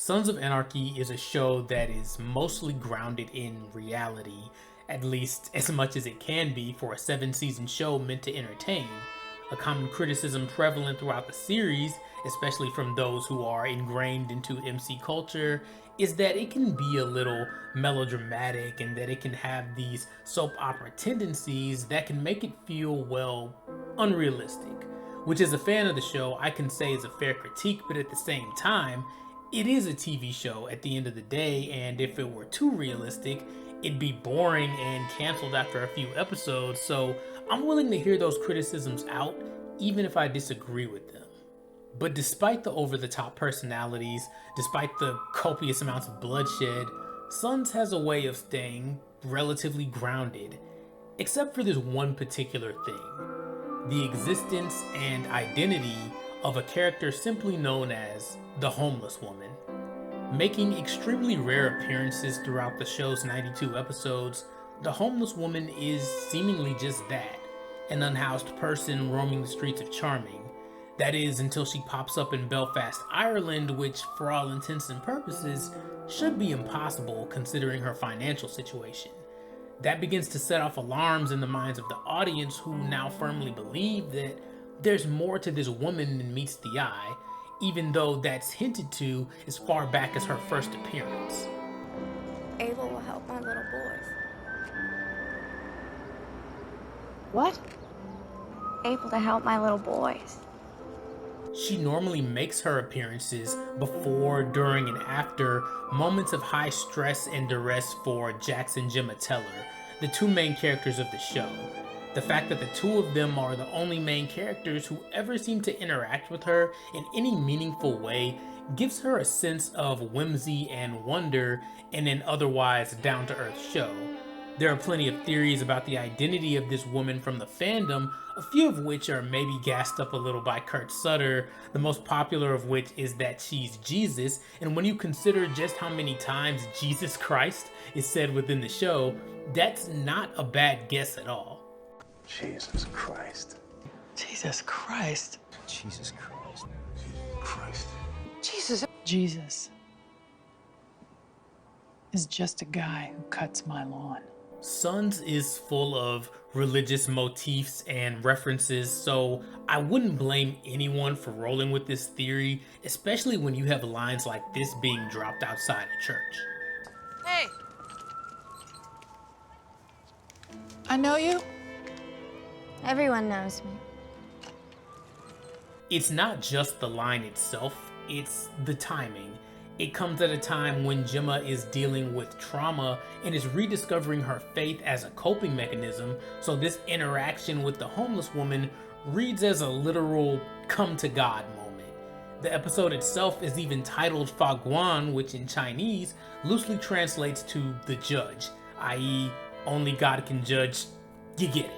Sons of Anarchy is a show that is mostly grounded in reality, at least as much as it can be for a 7-season show meant to entertain. A common criticism prevalent throughout the series, especially from those who are ingrained into MC culture, is that it can be a little melodramatic and that it can have these soap opera tendencies that can make it feel, well, unrealistic. Which, as a fan of the show, I can say is a fair critique, but at the same time, it is a TV show at the end of the day, and if it were too realistic, it'd be boring and canceled after a few episodes, so I'm willing to hear those criticisms out, even if I disagree with them. But despite the over-the-top personalities, despite the copious amounts of bloodshed, Sons has a way of staying relatively grounded, except for this one particular thing: the existence and identity of a character simply known as the Homeless Woman. Making extremely rare appearances throughout the show's 92 episodes, the Homeless Woman is seemingly just that, an unhoused person roaming the streets of Charming. That is, until she pops up in Belfast, Ireland, which, for all intents and purposes, should be impossible considering her financial situation. That begins to set off alarms in the minds of the audience, who now firmly believe that there's more to this woman than meets the eye, even though that's hinted to as far back as her first appearance. Ava will help my little boys. What? Able to help my little boys. She normally makes her appearances before, during, and after moments of high stress and duress for Jax and Gemma Teller, the two main characters of the show. The fact that the two of them are the only main characters who ever seem to interact with her in any meaningful way gives her a sense of whimsy and wonder in an otherwise down-to-earth show. There are plenty of theories about the identity of this woman from the fandom, a few of which are maybe gassed up a little by Kurt Sutter, the most popular of which is that she's Jesus, and when you consider just how many times Jesus Christ is said within the show, that's not a bad guess at all. Jesus Christ. Jesus Christ. Jesus Christ. Christ. Jesus. Jesus is just a guy who cuts my lawn. Sons is full of religious motifs and references, so I wouldn't blame anyone for rolling with this theory, especially when you have lines like this being dropped outside a church. Hey! I know you? Everyone knows me. It's not just the line itself, it's the timing. It comes at a time when Gemma is dealing with trauma and is rediscovering her faith as a coping mechanism, so this interaction with the homeless woman reads as a literal come to God moment. The episode itself is even titled Fa Guan, which in Chinese loosely translates to the judge, i.e. only God can judge, you get it.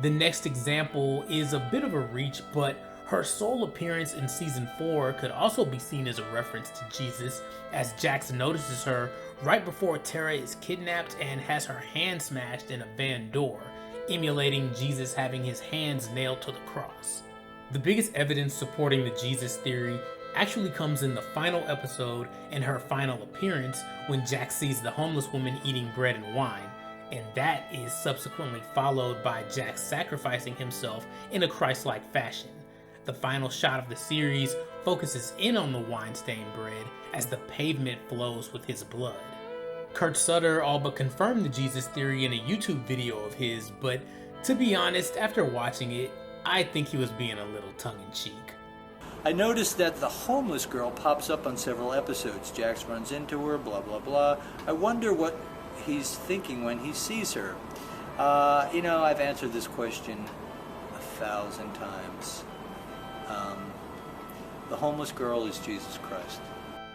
The next example is a bit of a reach, but her sole appearance in season 4 could also be seen as a reference to Jesus, as Jax notices her right before Tara is kidnapped and has her hand smashed in a van door, emulating Jesus having his hands nailed to the cross. The biggest evidence supporting the Jesus theory actually comes in the final episode and her final appearance, when Jax sees the homeless woman eating bread and wine, and that is subsequently followed by Jax sacrificing himself in a Christ-like fashion. The final shot of the series focuses in on the wine-stained bread as the pavement flows with his blood. Kurt Sutter all but confirmed the Jesus theory in a YouTube video of his, but to be honest, after watching it, I think he was being a little tongue-in-cheek. I noticed that the homeless girl pops up on several episodes. Jax runs into her, blah, blah, blah. I wonder what he's thinking when he sees her. I've answered this question 1,000 times. The homeless girl is Jesus Christ.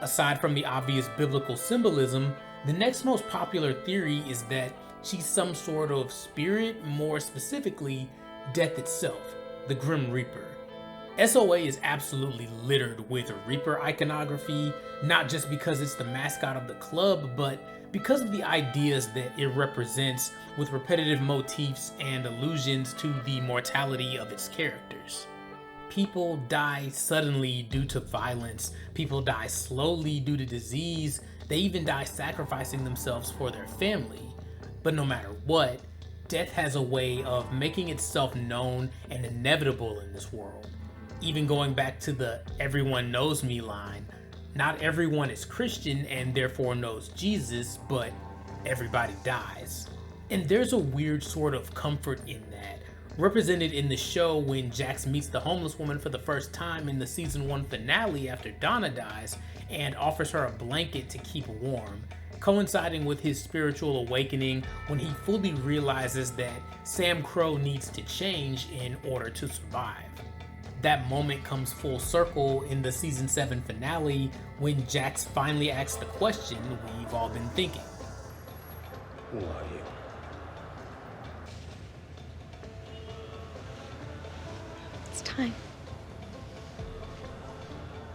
Aside from the obvious biblical symbolism, the next most popular theory is that she's some sort of spirit, more specifically, death itself, the Grim Reaper. SOA is absolutely littered with Reaper iconography, not just because it's the mascot of the club, but because of the ideas that it represents, with repetitive motifs and allusions to the mortality of its characters. People die suddenly due to violence. People die slowly due to disease. They even die sacrificing themselves for their family. But no matter what, death has a way of making itself known and inevitable in this world. Even going back to the "everyone knows me" line, not everyone is Christian and therefore knows Jesus, but everybody dies. And there's a weird sort of comfort in that, represented in the show when Jax meets the homeless woman for the first time in the season 1 finale after Donna dies and offers her a blanket to keep warm, coinciding with his spiritual awakening when he fully realizes that Sam Crow needs to change in order to survive. That moment comes full circle in the season 7 finale when Jax finally asks the question we've all been thinking. Who are you? It's time.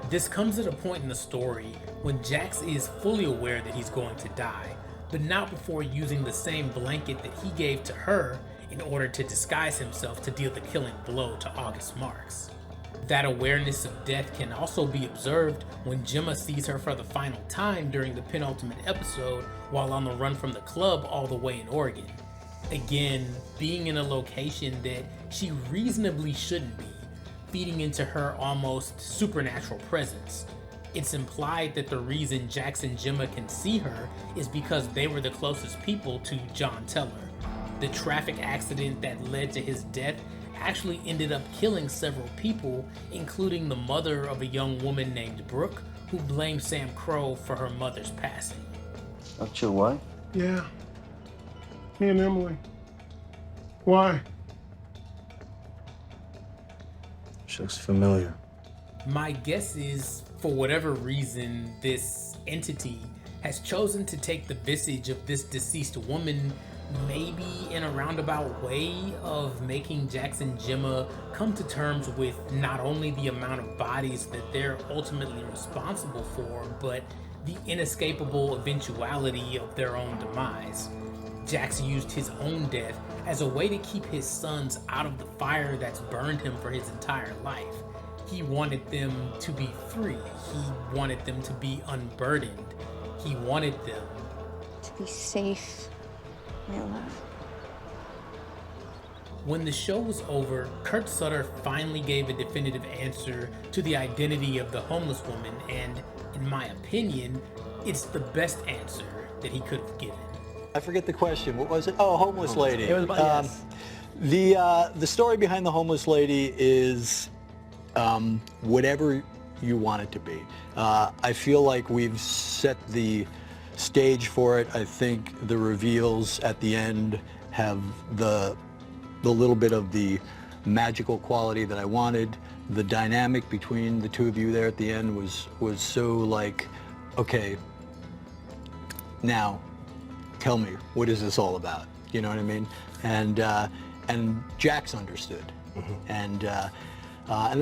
This comes at a point in the story when Jax is fully aware that he's going to die, but not before using the same blanket that he gave to her in order to disguise himself to deal the killing blow to August Marks. That awareness of death can also be observed when Gemma sees her for the final time during the penultimate episode while on the run from the club all the way in Oregon. Again, being in a location that she reasonably shouldn't be, feeding into her almost supernatural presence. It's implied that the reason Jax and Gemma can see her is because they were the closest people to John Teller. The traffic accident that led to his death actually ended up killing several people, including the mother of a young woman named Brooke, who blamed Sam Crow for her mother's passing. That's your wife? Yeah. Me and Emily. Why? She looks familiar. My guess is, for whatever reason, this entity has chosen to take the visage of this deceased woman, maybe in a roundabout way of making Jax and Gemma come to terms with not only the amount of bodies that they're ultimately responsible for, but the inescapable eventuality of their own demise. Jax used his own death as a way to keep his sons out of the fire that's burned him for his entire life. He wanted them to be free. He wanted them to be unburdened. He wanted them To be safe, my love. When the show was over, Kurt Sutter finally gave a definitive answer to the identity of the homeless woman, and in my opinion, it's the best answer that he could have given. I forget the question. What was it? Oh, homeless lady. It was about, yes. The story behind the homeless lady is whatever you want it to be. I feel like we've set the stage for it. I think the reveals at the end have the little bit of the magical quality that I wanted. The dynamic between the two of you there at the end was so like, okay, now tell me, what is this all about? You know what I mean? And Jax understood, and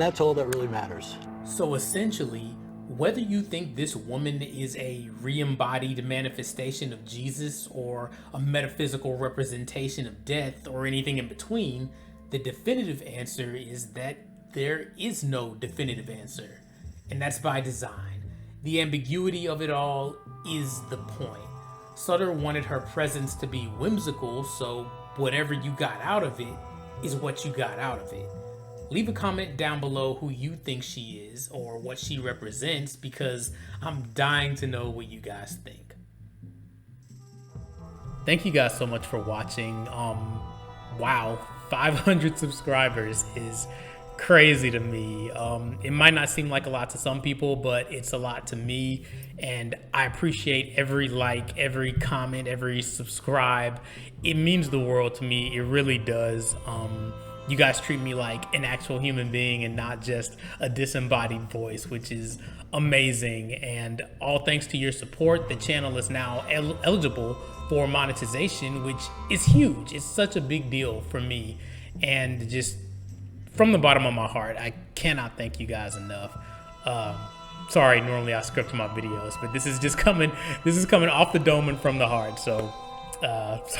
that's all that really matters. So essentially, whether you think this woman is a re-embodied manifestation of Jesus or a metaphysical representation of death or anything in between, the definitive answer is that there is no definitive answer. And that's by design. The ambiguity of it all is the point. Sutter wanted her presence to be whimsical, so whatever you got out of it is what you got out of it. Leave a comment down below who you think she is or what she represents, because I'm dying to know what you guys think. Thank you guys so much for watching. Wow, 500 subscribers is crazy to me. It might not seem like a lot to some people, but it's a lot to me, and I appreciate every like, every comment, every subscribe. It means the world to me. It really does. You guys treat me like an actual human being and not just a disembodied voice, which is amazing. And all thanks to your support, the channel is now eligible for monetization, which is huge. It's such a big deal for me, and just from the bottom of my heart, I cannot thank you guys enough. Sorry, normally I script my videos, but this is just coming off the dome and from the heart. So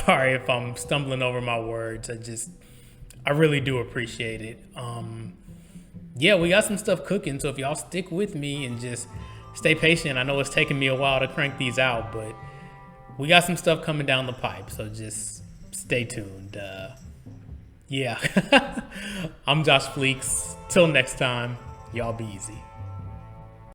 sorry if I'm stumbling over my words. I really do appreciate it. yeah, we got some stuff cooking. So if y'all stick with me and just stay patient, I know it's taking me a while to crank these out, but we got some stuff coming down the pipe. So just stay tuned. Yeah. I'm Josh Fleeks. Till next time, y'all be easy.